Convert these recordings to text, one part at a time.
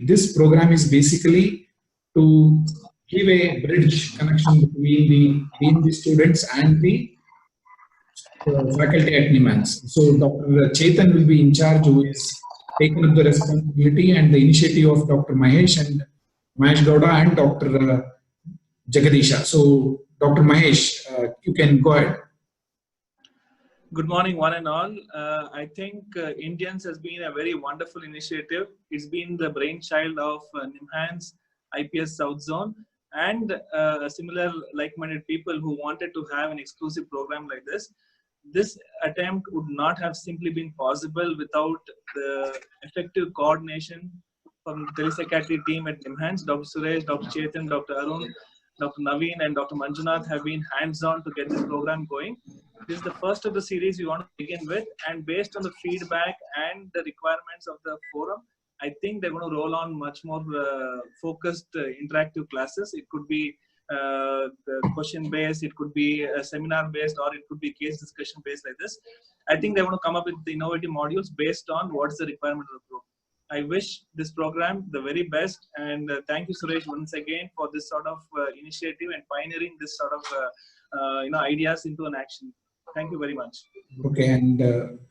This program is basically to give a bridge connection between the DNB students and the faculty at NIMHANS. So Dr. Chetan will be in charge, who is taking up the responsibility and the initiative of Dr. Mahesh Gowda and Dr. Jagadisha. So Dr. Mahesh, you can go ahead. Good morning, one and all. I think Indians has been a very wonderful initiative. It's been the brainchild of NIMHANS IPS South Zone and similar like-minded people who wanted to have an exclusive program like this. This attempt would not have simply been possible without the effective coordination from the telepsychiatry team at NIMHANS. Dr. Suresh, Dr. Chetan, Dr. Arun, Dr. Naveen and Dr. Manjunath have been hands-on to get this program going. This is the first of the series we want to begin with, and based on the feedback and the requirements of the forum, I think they're going to roll on much more focused interactive classes. It could be question-based, it could be seminar-based, or it could be case discussion-based like this. I think they want to come up with the innovative modules based on what's the requirement of the group. I wish this program the very best, and thank you, Suresh, once again for this sort of initiative and pioneering this sort of ideas into an action. Thank you very much. Okay, and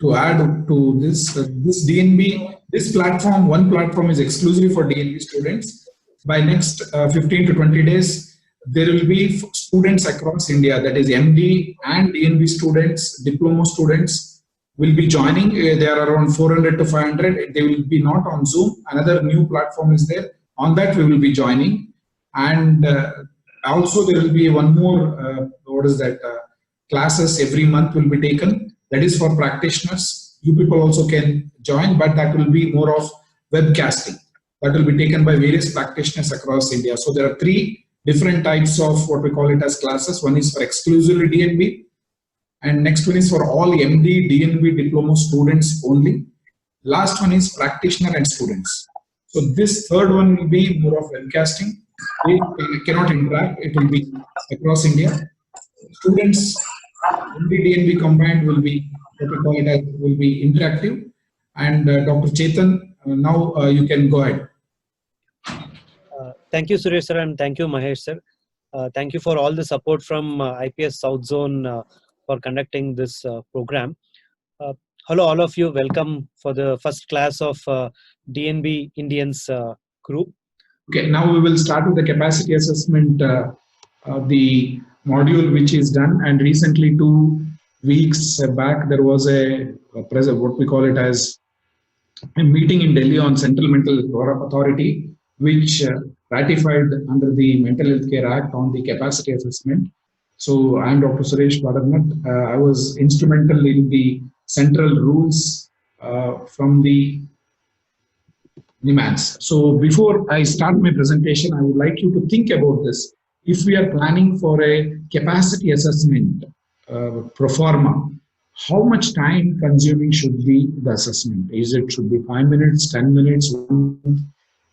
to add to this, this DNB, this platform, one platform is exclusively for DNB students. By next 15 to 20 days, there will be students across India, that is MD and DNB students, diploma students will be joining. They are around 400 to 500. They will be not on Zoom. Another new platform is there. On that we will be joining. And also there will be one more, classes every month will be taken. That is for practitioners. You people also can join, but that will be more of webcasting. That will be taken by various practitioners across India. So there are three different types of what we call it as classes. One is for exclusively DNB, and next one is for all MD, DNB diploma students only. Last one is practitioner and students. So this third one will be more of webcasting. We cannot interact. It will be across India. Students, MD, DNB combined will be what we call it as will be interactive. And Dr. Chetan, now you can go ahead. Thank you, Suresh sir, and thank you, Mahesh sir. Thank you for all the support from IPS South Zone for conducting this program. Hello, all of you. Welcome for the first class of DNB Indians group. Okay, now we will start with the capacity assessment, the module which is done. And recently, 2 weeks back, there was what we call it as a meeting in Delhi on Central Mental Health Authority, which ratified under the Mental Health Care Act on the capacity assessment. So I am Dr. Suresh Badanath. I was instrumental in the central rules from the NIMHANS. So before I start my presentation, I would like you to think about this. If we are planning for a capacity assessment pro forma, how much time consuming should be the assessment? Should be 5 minutes, 10 minutes,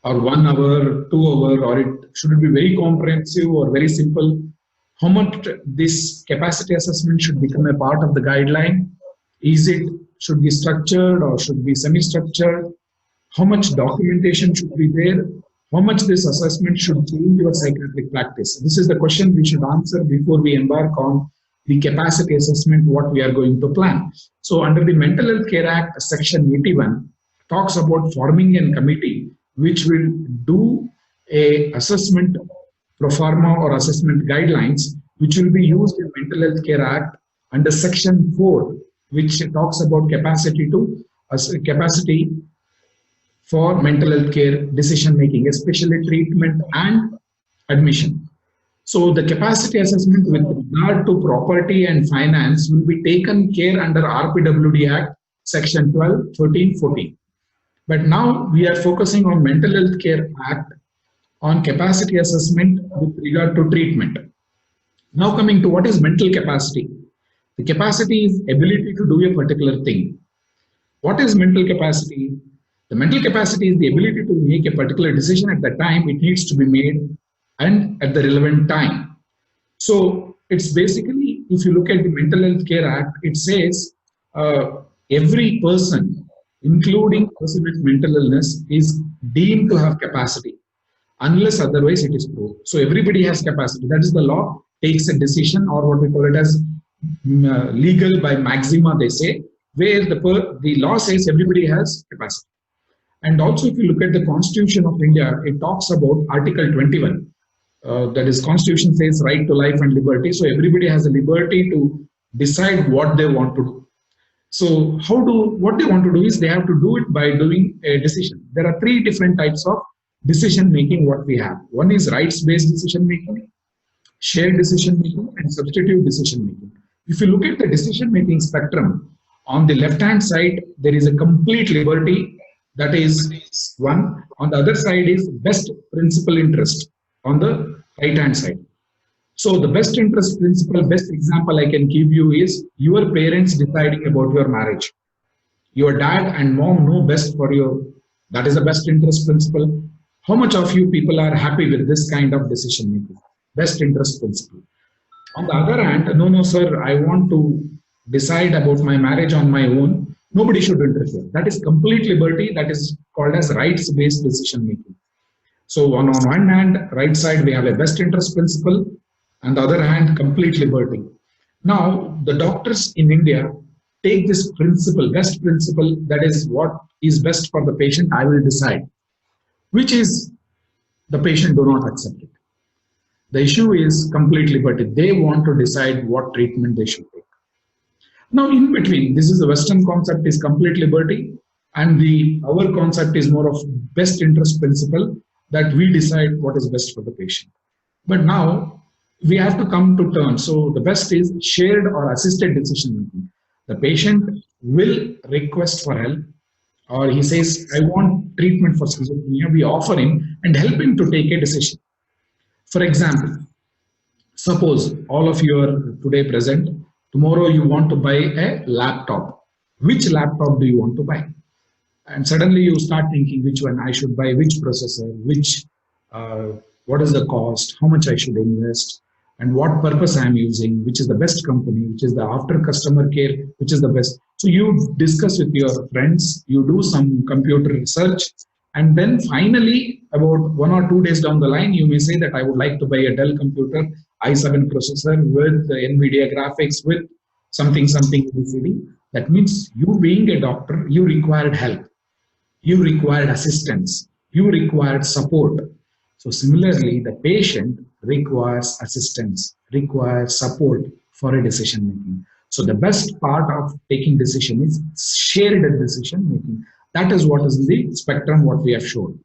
or 1 hour, 2 hours, or should it be very comprehensive or very simple? How much this capacity assessment should become a part of the guideline? Should be structured or should be semi-structured? How much documentation should be there? How much this assessment should change your psychiatric practice? This is the question we should answer before we embark on the capacity assessment, what we are going to plan. So under the Mental Health Care Act, Section 81 talks about forming a committee which will do a assessment pro forma or assessment guidelines, which will be used in Mental Health Care Act under Section 4, which talks about capacity for mental health care decision making, especially treatment and admission. So the capacity assessment with regard to property and finance will be taken care under RPWD Act, Section 12, 13, 14. But now we are focusing on Mental Health Care Act on capacity assessment with regard to treatment. Now coming to what is mental capacity. The capacity is ability to do a particular thing. What is mental capacity? The mental capacity is the ability to make a particular decision at the time it needs to be made and at the relevant time. So it's basically, if you look at the Mental Health Care Act, it says every person including person with mental illness, is deemed to have capacity unless otherwise it is proved. So everybody has capacity. That is, the law takes a decision, or what we call it as legal by maxima, they say, where the law says everybody has capacity. And also, if you look at the Constitution of India, it talks about Article 21. That is, Constitution says right to life and liberty. So everybody has the liberty to decide what they want to do. So what they want to do is they have to do it by doing a decision. There are three different types of decision making what we have. One is rights-based decision making, shared decision making, and substitute decision making. If you look at the decision making spectrum, on the left hand side there is a complete liberty, that is one. On the other side is best principal interest on the right hand side. So the best interest principle, best example I can give you is your parents deciding about your marriage. Your dad and mom know best for you. That is the best interest principle. How much of you people are happy with this kind of decision making? Best interest principle. On the other hand, no, sir, I want to decide about my marriage on my own. Nobody should interfere. That is complete liberty. That is called as rights-based decision making. So on one hand, right side, we have a best interest principle, and the other hand, complete liberty. Now, the doctors in India take this principle, best principle, that is what is best for the patient, I will decide, which is the patient do not accept it. The issue is complete liberty. They want to decide what treatment they should take. Now, in between, this is the Western concept is complete liberty, and our concept is more of best interest principle, that we decide what is best for the patient. But now we have to come to terms. So the best is shared or assisted decision making. The patient will request for help, or he says, I want treatment for schizophrenia. We offer him and help him to take a decision. For example, suppose all of you are today present. Tomorrow you want to buy a laptop. Which laptop do you want to buy? And suddenly you start thinking which one I should buy, which processor, what is the cost, how much I should invest, and what purpose I am using, which is the best company, which is the after customer care, which is the best. So you discuss with your friends, you do some computer research, and then finally, about 1 or 2 days down the line, you may say that I would like to buy a Dell computer, i7 processor with the NVIDIA graphics, with something ABCD. That means you being a doctor, you required help, you required assistance, you required support. So similarly, the patient requires assistance, requires support for a decision making. So the best part of taking decision is shared decision making. That is what is in the spectrum what we have shown.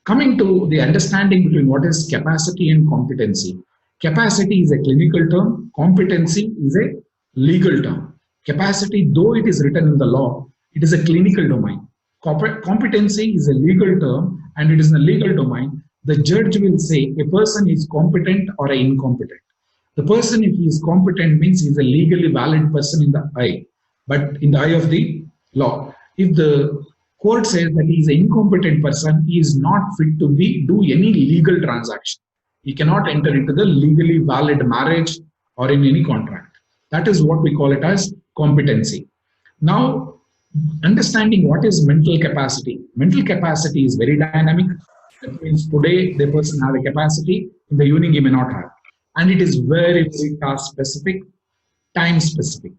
Coming to the understanding between what is capacity and competency. Capacity is a clinical term, competency is a legal term. Capacity, though it is written in the law, it is a clinical domain. Competency is a legal term, and it is in a legal domain. The judge will say a person is competent or incompetent. The person, if he is competent, means he is a legally valid person in the eye, but in the eye of the law. If the court says that he is an incompetent person, he is not fit to do any legal transaction. He cannot enter into the legally valid marriage or in any contract. That is what we call it as competency. Now, understanding what is mental capacity. Mental capacity is very dynamic. That means today the person has a capacity, in the evening he may not have. And it is very, very task specific, time specific.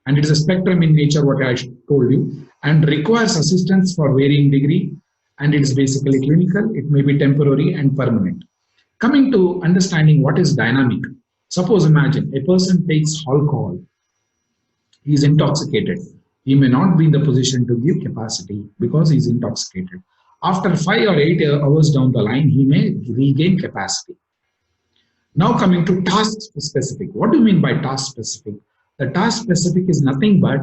And it is a spectrum in nature, what I told you, and requires assistance for varying degree. And it is basically clinical, it may be temporary and permanent. Coming to understanding what is dynamic. Suppose imagine a person takes alcohol, he is intoxicated. He may not be in the position to give capacity because he is intoxicated. After 5 or 8 hours down the line, he may regain capacity. Now coming to task specific. What do you mean by task specific? The task specific is nothing but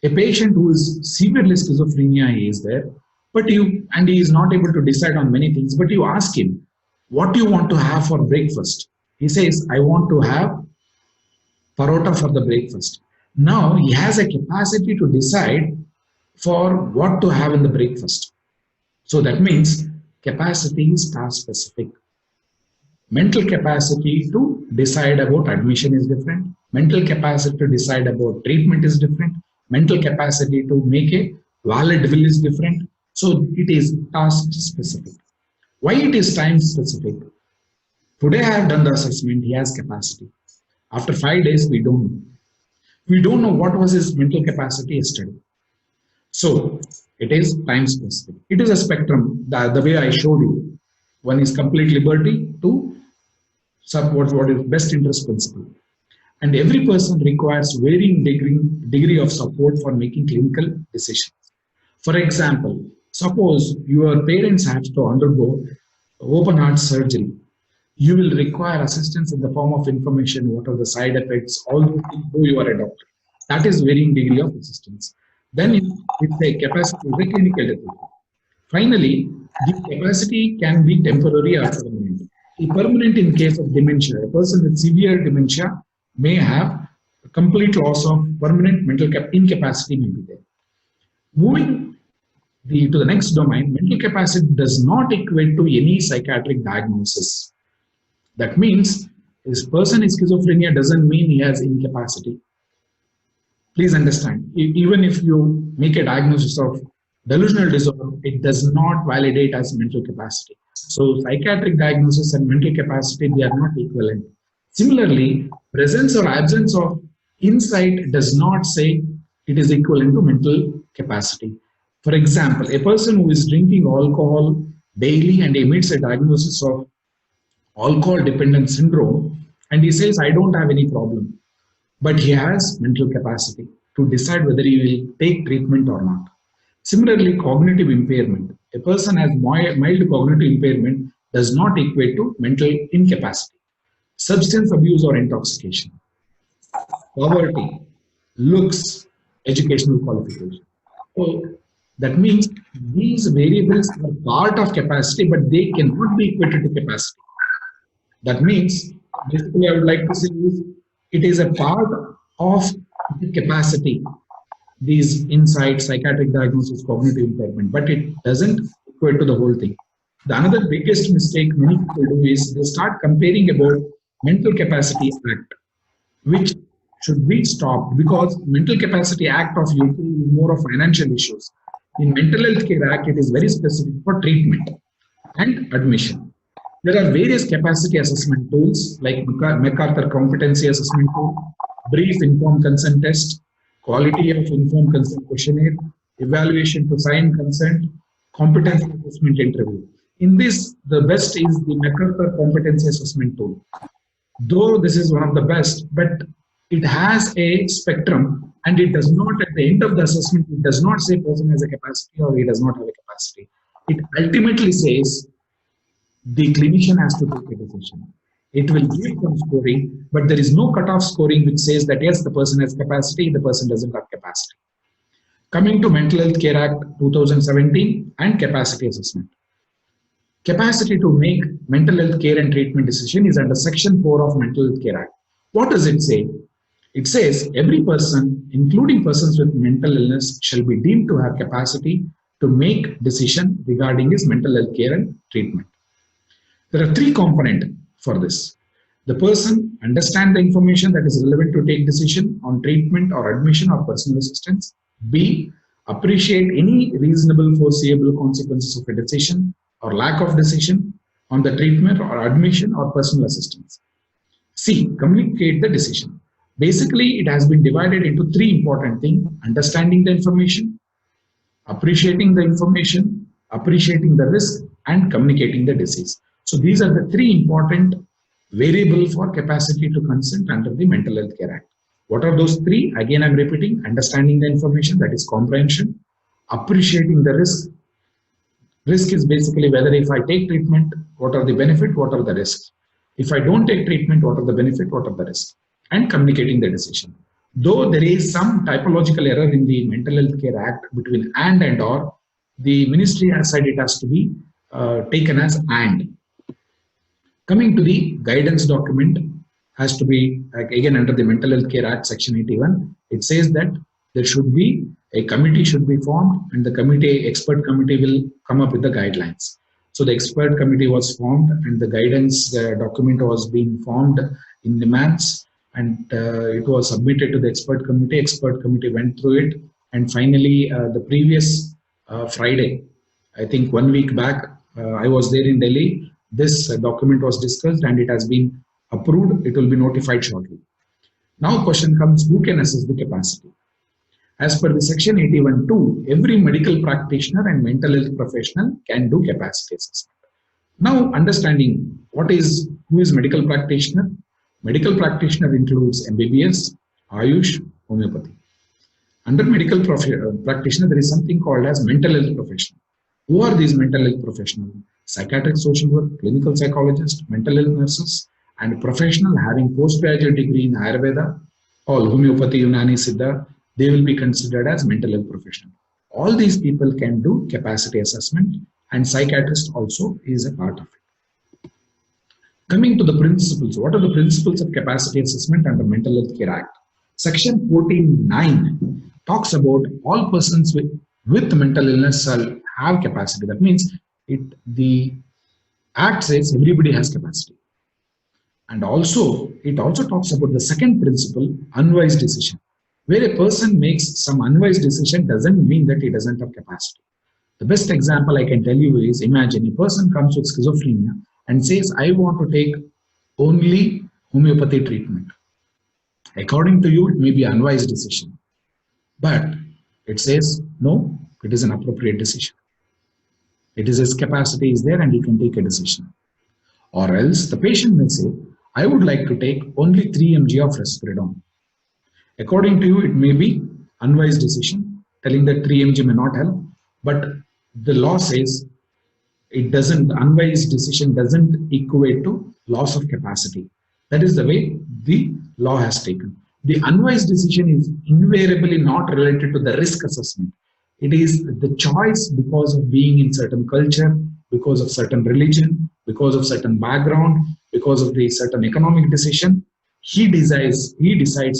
a patient who is severely schizophrenia, he is there, and he is not able to decide on many things, but you ask him, what do you want to have for breakfast? He says, I want to have parota for the breakfast. Now he has a capacity to decide for what to have in the breakfast. So that means capacity is task specific. Mental capacity to decide about admission is different. Mental capacity to decide about treatment is different. mental capacity to make a valid will is different. So it is task specific. Why it is time specific? Today I have done the assessment, he has capacity. After 5 days, we don't know. We don't know what was his mental capacity yesterday. So it is time specific. It is a spectrum, the way I showed you. One is complete liberty, two, what is best interest principle. And every person requires varying degree of support for making clinical decisions. For example, suppose your parents have to undergo open heart surgery. You will require assistance in the form of information, what are the side effects, all those things, though you are a doctor. That is varying degree of assistance. Then it's a capacity, the clinical decision. Finally, the capacity can be temporary or permanent. Permanent in case of dementia. A person with severe dementia may have a complete loss of permanent mental incapacity may be there. Moving to the next domain, mental capacity does not equate to any psychiatric diagnosis. That means this person is schizophrenia doesn't mean he has incapacity. Please understand, even if you make a diagnosis of delusional disorder, it does not validate as mental capacity. So psychiatric diagnosis and mental capacity, they are not equivalent. Similarly, presence or absence of insight does not say it is equivalent to mental capacity. For example, a person who is drinking alcohol daily and emits a diagnosis of alcohol dependent syndrome, and he says, I don't have any problem, but he has mental capacity to decide whether he will take treatment or not. Similarly, cognitive impairment. A person has mild cognitive impairment does not equate to mental incapacity. Substance abuse or intoxication, poverty, looks, educational qualification. So that means these variables are part of capacity, but they cannot be equated to capacity. That means, basically I would like to say is, it is a part of the capacity, these insights, psychiatric diagnosis, cognitive impairment, but it doesn't equate to the whole thing. The another biggest mistake many people do is they start comparing about Mental Capacity Act, which should be stopped because Mental Capacity Act of UK is more of financial issues. In Mental Health Care Act, it is very specific for treatment and admission. There are various capacity assessment tools like MacArthur Competency Assessment Tool, Brief Informed Consent Test, Quality of Informed Consent Questionnaire, Evaluation to Sign Consent, Competency Assessment Interview. In this, the best is the MacArthur Competency Assessment Tool. Though this is one of the best, but it has a spectrum and it does not, at the end of the assessment, it does not say person has a capacity or he does not have a capacity. It ultimately says the clinician has to take a decision. It will give some scoring, but there is no cutoff scoring which says that yes, the person has capacity, the person doesn't have capacity. Coming to Mental Health Care Act 2017 and capacity assessment. Capacity to make mental health care and treatment decision is under Section 4 of Mental Health Care Act. What does it say? It says every person, including persons with mental illness, shall be deemed to have capacity to make decision regarding his mental health care and treatment. There are three components for this. The person understand the information that is relevant to take decision on treatment or admission or personal assistance. B, appreciate any reasonable foreseeable consequences of a decision or lack of decision on the treatment or admission or personal assistance. C, communicate the decision. Basically, it has been divided into three important things: understanding the information, appreciating the information, appreciating the risk, and communicating the disease. So these are the three important variables for capacity to consent under the Mental Health Care Act. What are those three? Again, I'm repeating: understanding the information, that is comprehension; appreciating the risk. Risk is basically whether if I take treatment, what are the benefits, what are the risks? If I don't take treatment, what are the benefits, what are the risks? And communicating the decision. Though there is some typological error in the Mental Health Care Act between and or, the ministry has said it has to be taken as and. Coming to the guidance document, has to be again under the Mental Health Care Act Section 81. It says that there should be a committee should be formed, and the expert committee will come up with the guidelines. So the expert committee was formed, and the guidance document was being formed in NIMHANS, and it was submitted to the expert committee. Expert committee went through it, and finally the previous Friday, I think 1 week back, I was there in Delhi. This document was discussed and it has been approved. It will be notified shortly. Now question comes, who can assess the capacity? As per the section 81(2), every medical practitioner and mental health professional can do capacity assessment. Now understanding who is medical practitioner? Medical practitioner includes MBBS, Ayush, homeopathy. Under medical practitioner, there is something called as mental health professional. Who are these mental health professionals? Psychiatric social work, clinical psychologist, mental health nurses, and professional having postgraduate degree in Ayurveda, all homeopathy, Unani, Siddha, they will be considered as mental health professional. All these people can do capacity assessment, and psychiatrist also is a part of it. Coming to the principles, what are the principles of capacity assessment under Mental Health Care Act? Section 14(9) talks about all persons with mental illness shall have capacity. That means the Act says everybody has capacity. And also, it also talks about the second principle, unwise decision. Where a person makes some unwise decision doesn't mean that he doesn't have capacity. The best example I can tell you is, imagine a person comes with schizophrenia and says, I want to take only homeopathy treatment. According to you, it may be an unwise decision. But it says, no, it is an appropriate decision. It is his capacity is there and he can take a decision. Or else the patient may say, I would like to take only 3 mg of Risperidone. According to you, it may be unwise decision, telling that 3 mg may not help, but the law says it doesn't, unwise decision doesn't equate to loss of capacity. That is the way the law has taken. The unwise decision is invariably not related to the risk assessment. It is the choice because of being in certain culture, because of certain religion, because of certain background, because of the certain economic decision. He decides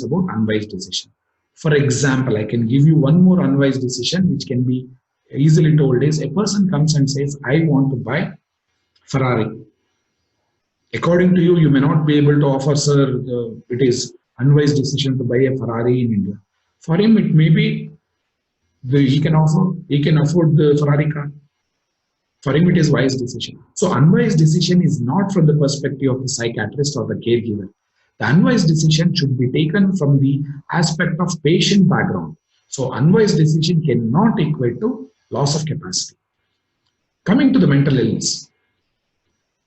about unwise decision. For example, I can give you one more unwise decision which can be easily told is, a person comes and says, I want to buy Ferrari. According to you, you may not be able to offer, sir, it is unwise decision to buy a Ferrari in India. For him, it may be he can afford the Ferrari car. For him, it is wise decision. So unwise decision is not from the perspective of the psychiatrist or the caregiver. The unwise decision should be taken from the aspect of patient background. So unwise decision cannot equate to loss of capacity. Coming to the mental illness.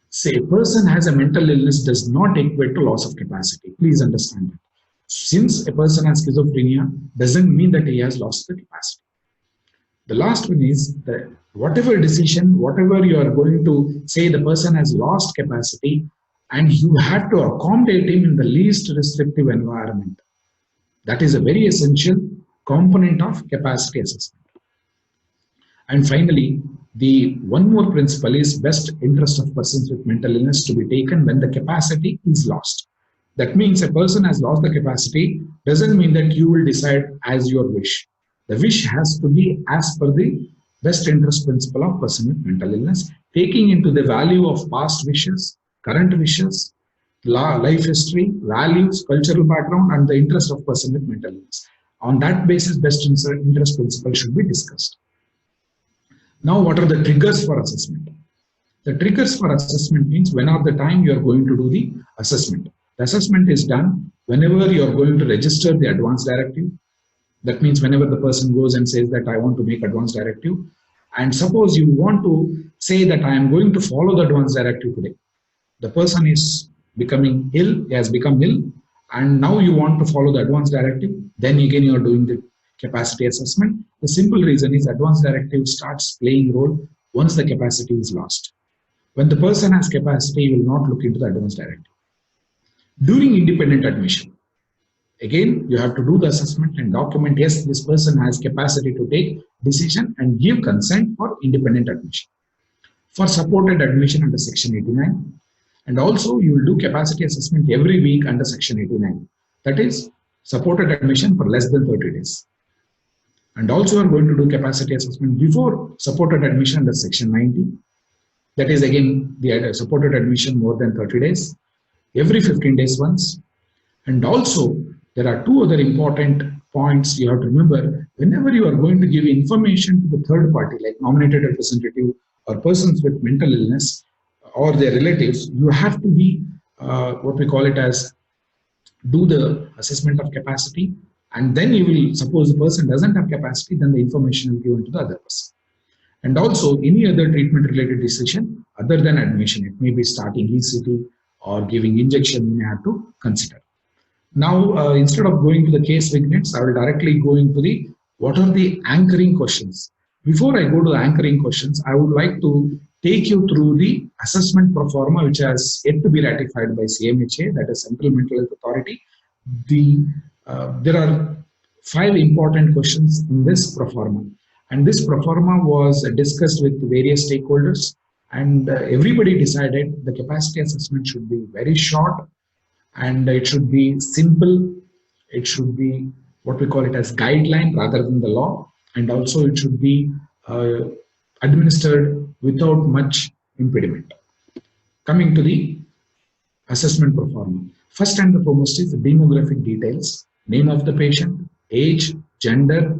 Say a person has a mental illness does not equate to loss of capacity. Please understand that. Since a person has schizophrenia, doesn't mean that he has lost the capacity. The last one is that whatever decision, whatever you are going to say the person has lost capacity, and you have to accommodate him in the least restrictive environment. That is a very essential component of capacity assessment. And finally, the one more principle is best interest of persons with mental illness to be taken when the capacity is lost. That means a person has lost the capacity doesn't mean that you will decide as your wish. The wish has to be as per the best interest principle of person with mental illness, taking into the value of past wishes, current wishes, life history, values, cultural background, and the interest of person with mental illness. On that basis, best interest principle should be discussed. Now, what are the triggers for assessment? The triggers for assessment means when are the time you are going to do the assessment. The assessment is done whenever you are going to register the advance directive. That means whenever the person goes and says that I want to make advance directive, and suppose you want to say that I am going to follow the advance directive today. The person is becoming ill, he has become ill, and now you want to follow the advance directive, then again you are doing the capacity assessment. The simple reason is advance directive starts playing role once the capacity is lost. When the person has capacity, he will not look into the advance directive. During independent admission, again, you have to do the assessment and document, yes, this person has capacity to take decision and give consent for independent admission. For supported admission under Section 89, and also you will do capacity assessment every week under Section 89. That is supported admission for less than 30 days. And also you are going to do capacity assessment before supported admission under Section 90. That is again the supported admission more than 30 days. Every 15 days once. And also, there are two other important points you have to remember. Whenever you are going to give information to the third party, like nominated representative or persons with mental illness or their relatives, you have to be what we call it as do the assessment of capacity, and then you will, suppose the person doesn't have capacity, then the information will be given to the other person. And also any other treatment related decision other than admission, it may be starting ECT or giving injection, you may have to consider. Now, instead of going to the case vignettes, I will directly go into the what are the anchoring questions. Before I go to the anchoring questions, I would like to take you through the assessment pro forma, which has yet to be ratified by CMHA, that is Central Mental Health Authority. There are 5 important questions in this pro forma, and this pro forma was discussed with various stakeholders, and everybody decided the capacity assessment should be very short, and it should be simple. It should be what we call it as guideline rather than the law, and also it should be administered without much impediment. Coming to the assessment pro forma, first and the foremost is the demographic details: name of the patient, age, gender,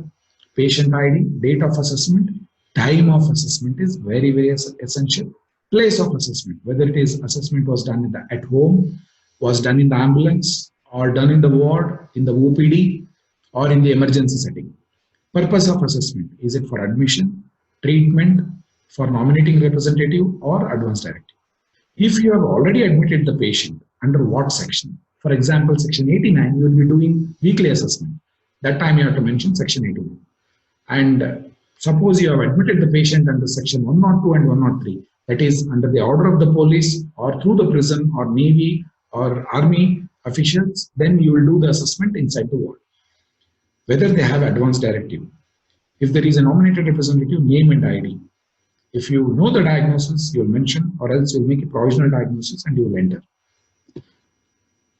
patient ID, date of assessment, time of assessment is very, very essential. Place of assessment, whether it is assessment was done at home, was done in the ambulance, or done in the ward, in the OPD, or in the emergency setting. Purpose of assessment, is it for admission, treatment, for nominating representative, or advance directive? If you have already admitted the patient, under what section? For example, section 89, you will be doing weekly assessment. That time you have to mention section 89. And suppose you have admitted the patient under section 102 and 103, that is under the order of the police or through the prison or navy or army officials, then you will do the assessment inside the ward. Whether they have advance directive. If there is a nominated representative, name and ID. If you know the diagnosis, you will mention, or else you will make a provisional diagnosis and you will enter.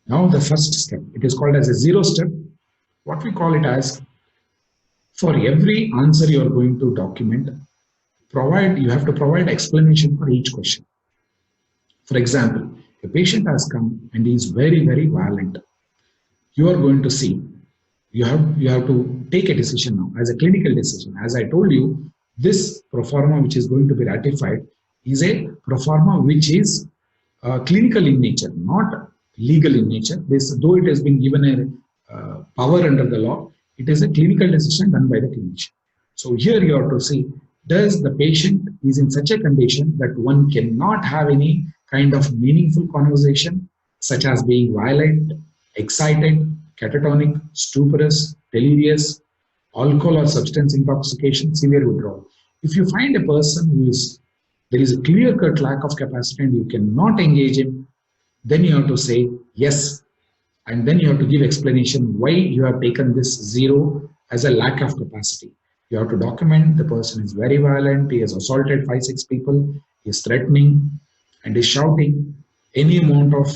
Now the first step, it is called as a 0 step. What we call it as, for every answer you are going to document, you have to provide explanation for each question. For example, a patient has come and he is very, very violent. You are going to see, you have to take a decision now as a clinical decision. As I told you, this pro forma which is going to be ratified is a pro forma which is clinical in nature, not legal in nature. Though it has been given a power under the law, it is a clinical decision done by the clinician. So here you have to see, does the patient is in such a condition that one cannot have any kind of meaningful conversation, such as being violent, excited, catatonic, stuporous, delirious, alcohol or substance intoxication, severe withdrawal. If you find a person there is a clear-cut lack of capacity and you cannot engage him, then you have to say yes, and then you have to give explanation why you have taken this 0 as a lack of capacity. You have to document the person is very violent, he has assaulted 5-6 people, he is threatening and is shouting. Any amount of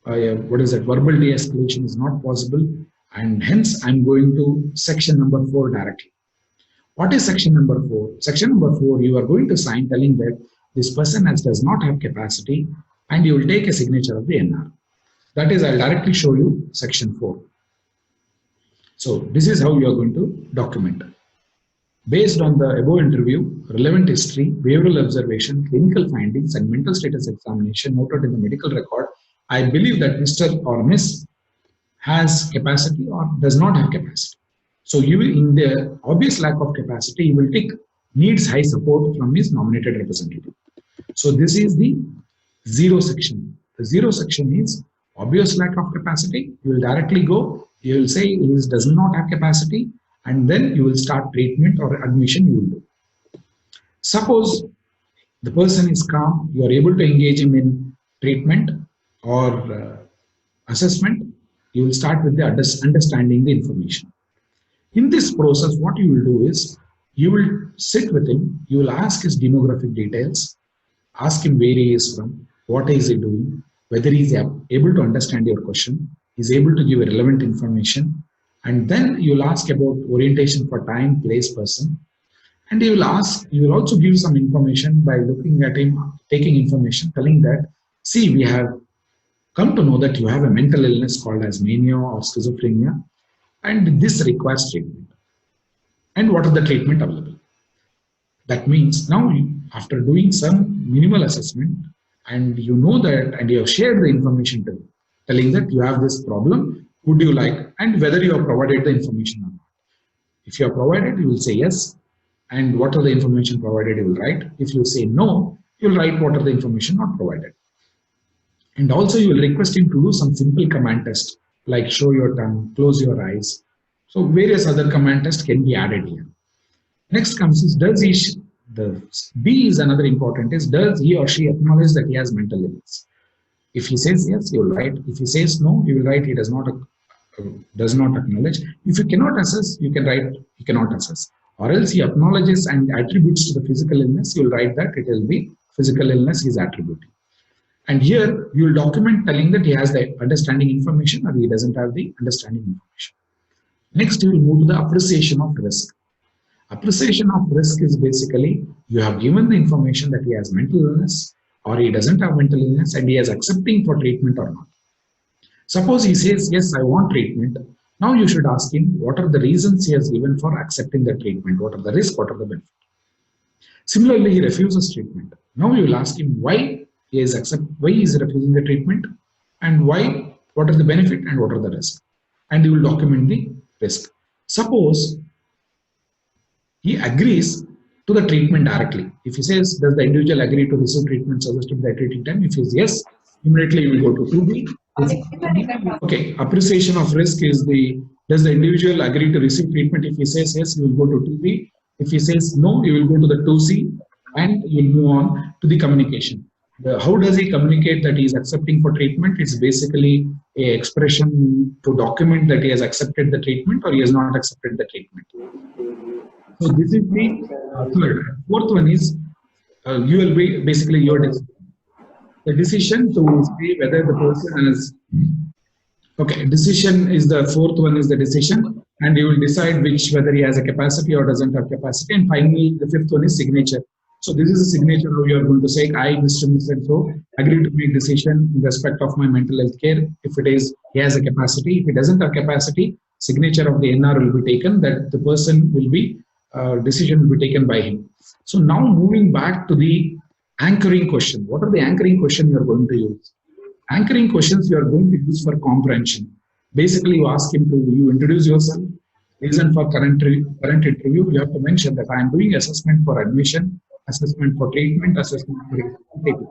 verbal de-escalation is not possible, and hence I'm going to section number 4 directly. What is section number 4? Section number 4, you are going to sign telling that this person does not have capacity, and you will take a signature of the NR. That is, I'll directly show you section 4. So this is how you are going to document. Based on the above interview, relevant history, behavioral observation, clinical findings, and mental status examination noted in the medical record, I believe that Mr. or Miss has capacity or does not have capacity. So you will, in the obvious lack of capacity, you will take needs high support from his nominated representative. So this is the 0 section. The 0 section is obvious lack of capacity. You will directly go, you will say he does not have capacity, and then you will start treatment or admission you will do. Suppose the person is calm, you are able to engage him in treatment or assessment, you will start with the understanding the information. In this process, what you will do is, you will sit with him, you will ask his demographic details, ask him where he is from, what is he doing, whether he is able to understand your question, is able to give relevant information, and then you will ask about orientation for time, place, person, and you will also give some information by looking at him, taking information, telling that, see, we have come to know that you have a mental illness called as mania or schizophrenia, and this requires treatment. And what is the treatment available? That means now, after doing some minimal assessment, and you know that, and you have shared the information to me, telling that you have this problem, would you like, and whether you have provided the information or not. If you have provided, you will say yes, and what are the information provided, you will write. If you say no, you will write what are the information not provided. And also you will request him to do some simple command test, like show your tongue, close your eyes. So various other command tests can be added here. Next comes is, the B is another important, is does he or she acknowledge that he has mental illness? If he says yes, you will write. If he says no, you will write he does not acknowledge. If you cannot assess, you can write he cannot assess. Or else he acknowledges and attributes to the physical illness, you will write that it will be physical illness he is attributing. And here you will document telling that he has the understanding information or he doesn't have the understanding information. Next, you will move to the appreciation of risk. Appreciation of risk is basically, you have given the information that he has mental illness or he doesn't have mental illness and he is accepting for treatment or not. Suppose he says, yes, I want treatment. Now you should ask him, what are the reasons he has given for accepting the treatment? What are the risks? What are the benefits? Similarly, he refuses treatment. Now you will ask him why he is refusing the treatment, and why, what are the benefit and what are the risks? And you will document the risk. Suppose he agrees to the treatment directly. If he says, does the individual agree to receive treatment suggested by treating time? If he says yes, immediately you will go to 2B. Okay, appreciation of risk is does the individual agree to receive treatment? If he says yes, you will go to 2B. If he says no, you will go to the 2C, and you will move on to the communication. How does he communicate that he is accepting for treatment? It's basically an expression to document that he has accepted the treatment or he has not accepted the treatment. So this is the third. Fourth one is you will be basically your decision. The decision to say whether the person has. Okay, decision is the fourth one, is the decision, and you will decide whether he has a capacity or doesn't have capacity. And finally, the fifth one is signature. So this is a signature how you are going to say, I, Mr. So agree to make decision in respect of my mental health care. If it is, he has a capacity. If he doesn't have capacity, signature of the NR will be taken, that the person will be, decision will be taken by him. So now moving back to the anchoring question. What are the anchoring questions you are going to use? Anchoring questions you are going to use for comprehension. Basically, you ask him to, you introduce yourself, reason for current interview, you have to mention that I am doing assessment for admission, assessment for treatment, assessment for treatment.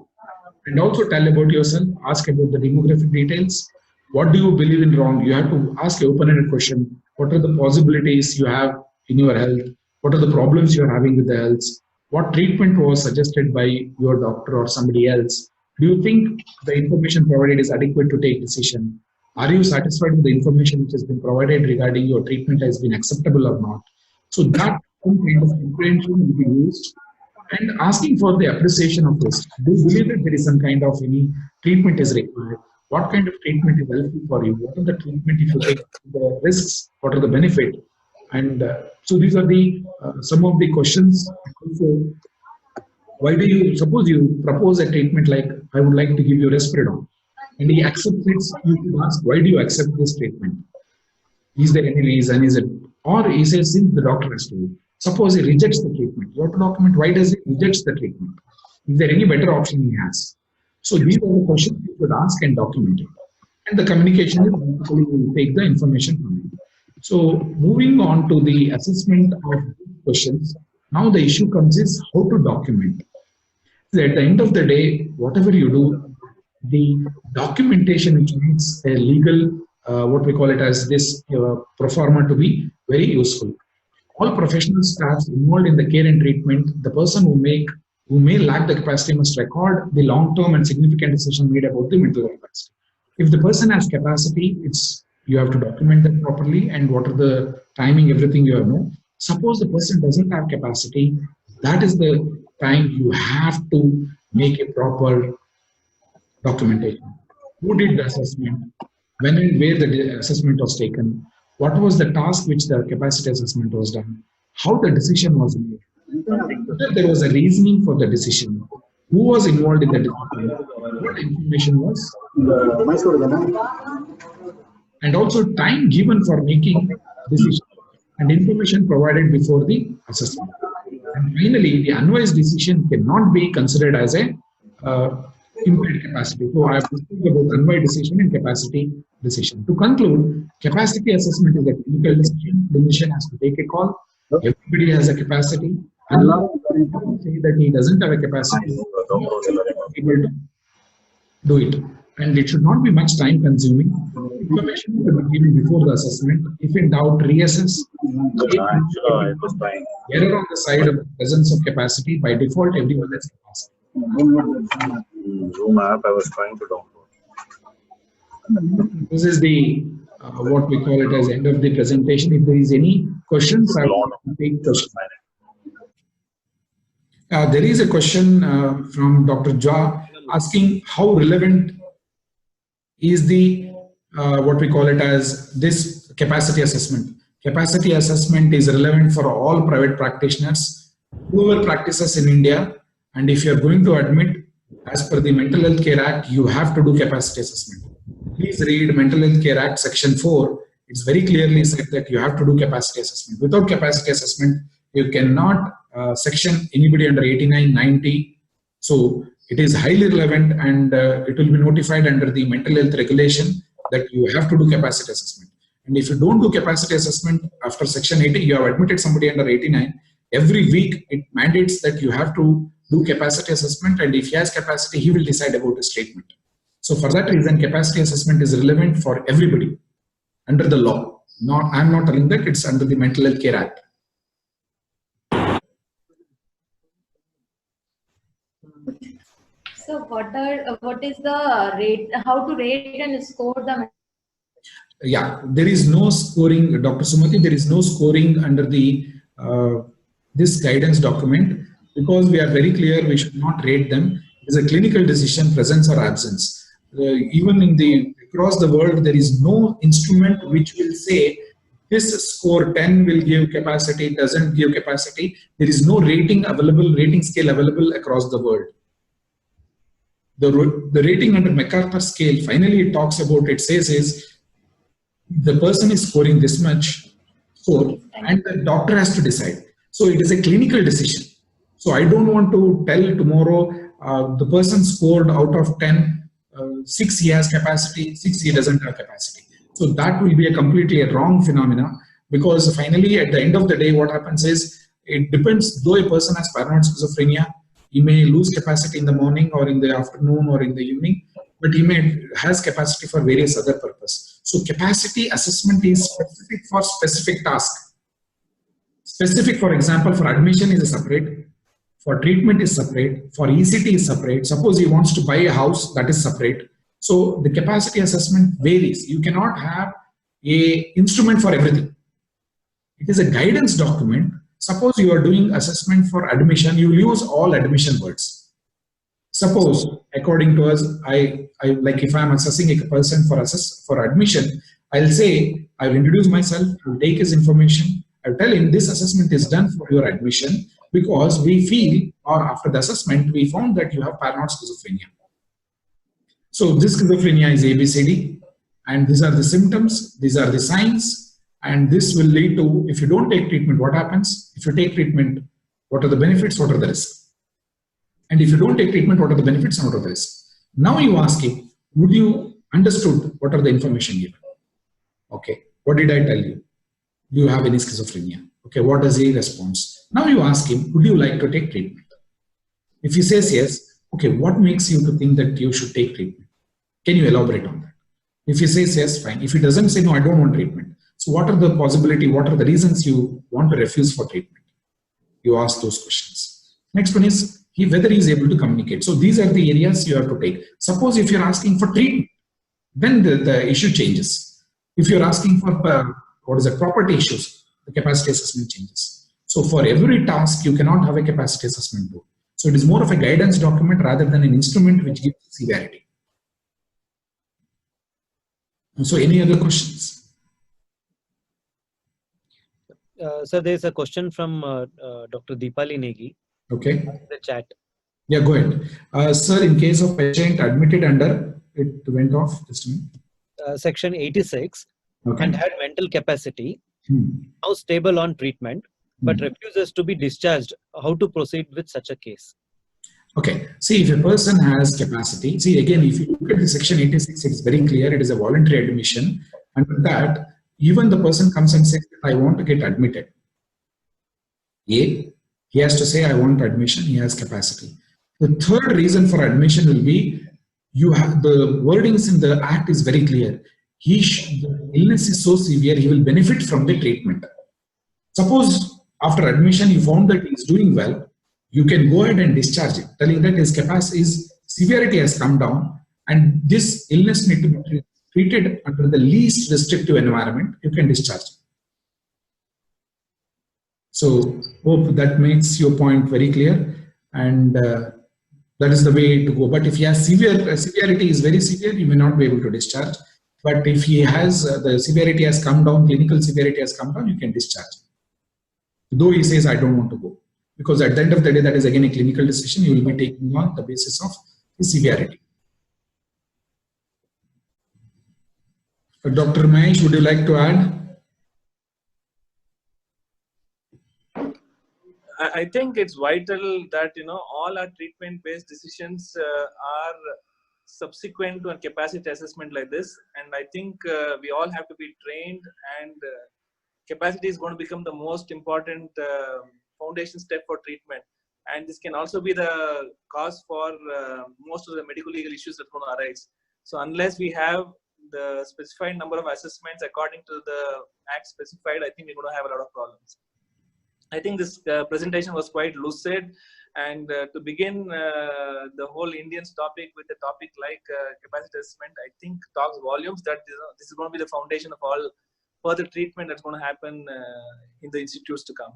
And also tell about yourself, ask about the demographic details. What do you believe in wrong? You have to ask an open-ended question. What are the possibilities you have in your health? What are the problems you are having with the health? What treatment was suggested by your doctor or somebody else? Do you think the information provided is adequate to take decision? Are you satisfied with the information which has been provided regarding your treatment has been acceptable or not? So that kind of comprehension will be used. And asking for the appreciation of this. Do you believe that there is some kind of any treatment is required? What kind of treatment is helpful for you? What are the treatment if you take the risks? What are the benefit? And so these are the some of the questions. Also, why do you, suppose you propose a treatment like, I would like to give you Risperidone, and he accepts it, you can ask, why do you accept this treatment? Is there any reason? Is it, or he says, since the doctor has to. Suppose he rejects the treatment, you have to document why does he reject the treatment? Is there any better option he has? So these are the questions you should ask and document it. And the communication is basically will take the information from you. So moving on to the assessment of questions, now the issue comes is how to document. So at the end of the day, whatever you do, the documentation which makes a legal, what we call it as this pro forma to be very useful. All professional staffs involved in the care and treatment, the person who may lack the capacity must record the long-term and significant decision made about the mental health capacity. If the person has capacity, you have to document that properly and what are the timing, everything you know. Suppose the person doesn't have capacity, that is the time you have to make a proper documentation. Who did the assessment? When and where the assessment was taken? What was the task which the capacity assessment was done? How the decision was made? Whether there was a reasoning for the decision? Who was involved in the decision? What information was and also time given for making decision and information provided before the assessment. And finally, the unwise decision cannot be considered as a impaired capacity. So I have discussed about unwise decision and capacity decision. To conclude, capacity assessment is a clinical decision. Clinician has to take a call. Everybody has a capacity. Unless you say that he doesn't have a capacity, he is able to do it. And it should not be much time consuming. Information should be given before the assessment. If in doubt, reassess. Error on the side of the presence of capacity. By default, everyone has capacity. Zoom app I was trying to download. This is the what we call it as end of the presentation. If there is any questions, I will take questions. There is a question from Dr. Jha asking how relevant is the what we call it as this capacity assessment. Capacity assessment is relevant for all private practitioners, whoever practices in India, and if you are going to admit, as per the Mental Health Care Act, you have to do capacity assessment. Please read Mental Health Care Act section 4. It's very clearly said that you have to do capacity assessment. Without capacity assessment, you cannot section anybody under 89, 90. So it is highly relevant, and it will be notified under the mental health regulation that you have to do capacity assessment. And if you don't do capacity assessment after section 80, you have admitted somebody under 89, every week it mandates that you have to do capacity assessment, and if he has capacity, he will decide about his treatment. So for that reason, capacity assessment is relevant for everybody under the law. I'm not telling that, it's under the Mental Health Care Act. So what is the rate, how to rate and score the? Yeah, there is no scoring, Dr. Sumati, there is no scoring under the this guidance document, because we are very clear we should not rate them. It is a clinical decision, presence or absence. Even in across the world, there is no instrument which will say this score 10 will give capacity, doesn't give capacity. There is no rating scale available across the world. The rating under MacArthur scale, finally it talks about, it says is, the person is scoring this much score and the doctor has to decide. So it is a clinical decision. So I don't want to tell tomorrow the person scored out of 10, 6 he has capacity, 6 he doesn't have capacity. So that will be a completely wrong phenomena, because finally at the end of the day what happens is, it depends, though a person has paranoid schizophrenia, he may lose capacity in the morning or in the afternoon or in the evening, but he has capacity for various other purposes. So capacity assessment is specific for specific task. Specific, for example, for admission is separate, for treatment is separate, for ECT is separate. Suppose he wants to buy a house, that is separate. So the capacity assessment varies. You cannot have an instrument for everything. It is a guidance document. Suppose you are doing assessment for admission, you will use all admission words. Suppose, according to us, like if I am assessing a person for admission, I'll say, I'll introduce myself, I'll take his information, I'll tell him this assessment is done for your admission because we feel, or after the assessment, we found that you have paranoid schizophrenia. So this schizophrenia is ABCD, and these are the symptoms, these are the signs, and this will lead to, if you don't take treatment, what happens? If you take treatment, what are the benefits, what are the risks? And if you don't take treatment, what are the benefits and what are the risks? Now you ask him, would you understood what are the information given? Okay, what did I tell you? Do you have any schizophrenia? Okay, what does he respond? Now you ask him, would you like to take treatment? If he says yes, okay, what makes you to think that you should take treatment? Can you elaborate on that? If he says yes, fine. If he doesn't say no, I don't want treatment. So what are the possibility, what are the reasons you want to refuse for treatment? You ask those questions. Next one is whether he is able to communicate. So these are the areas you have to take. Suppose if you're asking for treatment, then the issue changes. If you're asking for property issues, the capacity assessment changes. So for every task, you cannot have a capacity assessment board. So it is more of a guidance document rather than an instrument which gives severity. So any other questions? So there's a question from Dr. Deepali Negi. Okay. In the chat. Yeah, go ahead. Sir, in case of patient admitted under it went off? Just a minute. Section 86, Okay. and had mental capacity, Hmm. now stable on treatment, but refuses to be discharged. How to proceed with such a case? Okay. See, if a person has capacity, see again, if you look at the section 86, it's very clear. It is a voluntary admission. And with that, even the person comes and says, I want to get admitted. He has to say, I want admission. He has capacity. The third reason for admission will be, you have the wordings in the act is very clear. The illness is so severe, he will benefit from the treatment. Suppose after admission, you found that he is doing well, you can go ahead and discharge it, telling that his capacity, his severity has come down, and this illness need to be treated under the least restrictive environment. You can discharge it. So, hope that makes your point very clear, and that is the way to go. But if he has severity is very severe, you may not be able to discharge. But if he has the severity has come down, clinical severity has come down, you can discharge. Though he says, I don't want to go. Because at the end of the day, that is again a clinical decision you will be taking on the basis of his severity. Dr. Mahesh, would you like to add? I think it's vital that all our treatment-based decisions are subsequent to a capacity assessment like this, and I think we all have to be trained, and capacity is going to become the most important foundation step for treatment, and this can also be the cause for most of the medical legal issues that are going to arise. So unless we have the specified number of assessments according to the act specified, I think we're going to have a lot of problems. I think this presentation was quite lucid, and to begin the whole Indians topic with a topic like capacity assessment, I think talks volumes that this is going to be the foundation of all further treatment that's going to happen in the institutes to come.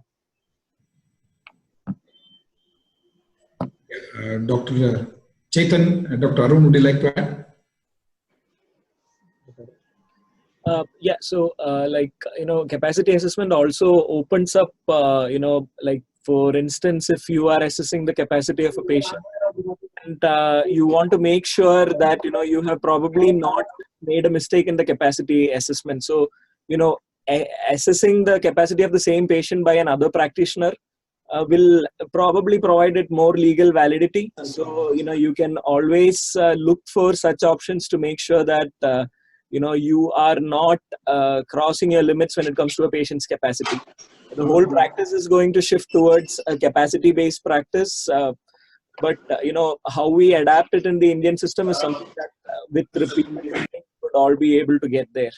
Dr. Chetan, Dr. Arun, would you like to add? Yeah, so capacity assessment also opens up, like for instance, if you are assessing the capacity of a patient and you want to make sure that, you have probably not made a mistake in the capacity assessment. So, assessing the capacity of the same patient by another practitioner will probably provide it more legal validity. So, you can always look for such options to make sure that, you are not crossing your limits when it comes to a patient's capacity. The whole practice is going to shift towards a capacity-based practice, but how we adapt it in the Indian system is something that with repeat we would all be able to get there.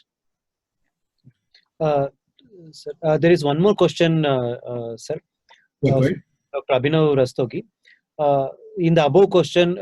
Sir, there is one more question, sir. Okay. Dr. Abhinav Rastogi. In the above question,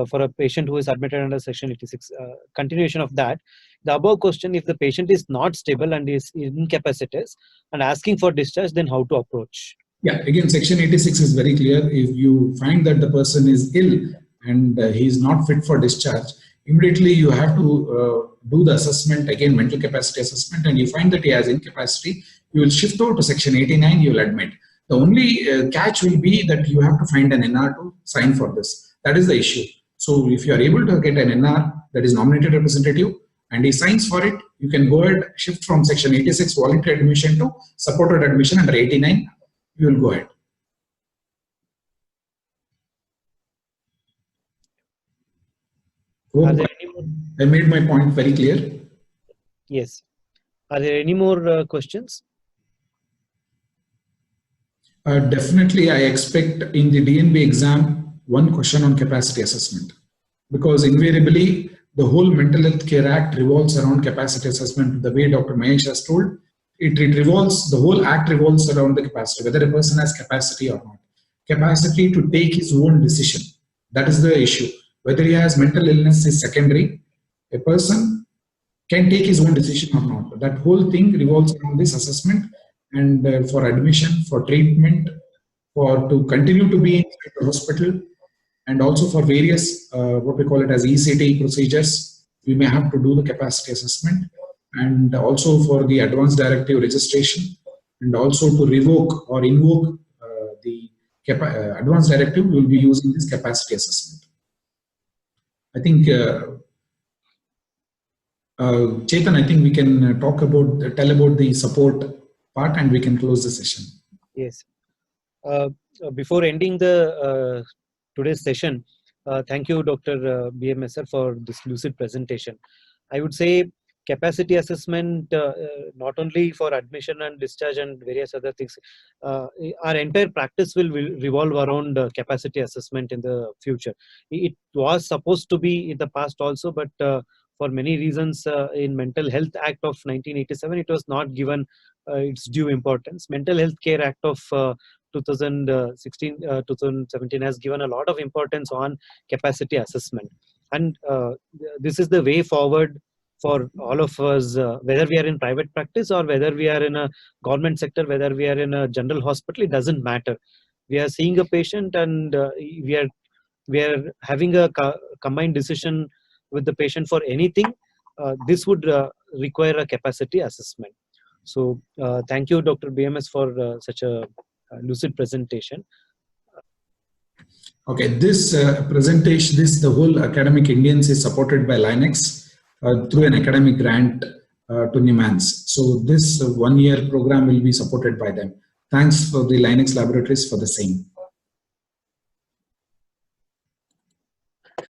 for a patient who is admitted under section 86, continuation of that, the above question, if the patient is not stable and is incapacitated and asking for discharge, then how to approach? Yeah, again, section 86 is very clear. If you find that the person is ill and he is not fit for discharge, immediately you have to do the assessment, again, mental capacity assessment, and you find that he has incapacity, you will shift over to section 89, you will admit. The only catch will be that you have to find an NR to sign for this. That is the issue. So if you are able to get an NR, that is nominated representative, and he signs for it, you can go ahead, shift from section 86 voluntary admission to supported admission under 89, you will go ahead. Are there any more? I made my point very clear. Yes. Are there any more questions? Definitely, I expect in the DNB exam, one question on capacity assessment. Because invariably, the whole Mental Health Care Act revolves around capacity assessment. The way Dr. Mahesh has told, it revolves, the whole act revolves around the capacity, whether a person has capacity or not. Capacity to take his own decision. That is the issue. Whether he has mental illness is secondary. A person can take his own decision or not. That whole thing revolves around this assessment, and for admission, for treatment, for to continue to be in the hospital, and also for various, what we call it as ECT procedures, we may have to do the capacity assessment, and also for the advance directive registration, and also to revoke or invoke the advance directive, we will be using this capacity assessment. I think Chetan, I think we can tell about the support part, and we can close the session. Yes. Before ending the today's session, thank you, Dr. BMS sir, for this lucid presentation. I would say capacity assessment, not only for admission and discharge and various other things, our entire practice will revolve around capacity assessment in the future. It was supposed to be in the past also, but for many reasons, in Mental Health Act of 1987, it was not given its due importance. Mental Health Care Act of 2017 has given a lot of importance on capacity assessment, and this is the way forward for all of us, whether we are in private practice or whether we are in a government sector, whether we are in a general hospital. It doesn't matter. We are seeing a patient, and we are having a combined decision with the patient for anything. This would require a capacity assessment. So thank you, Dr. BMS, for such a lucid presentation. Okay, this presentation, the whole Academic Indians is supported by Linux through an academic grant to NIMHANS. So this 1-year program will be supported by them. Thanks for the Linux Laboratories for the same.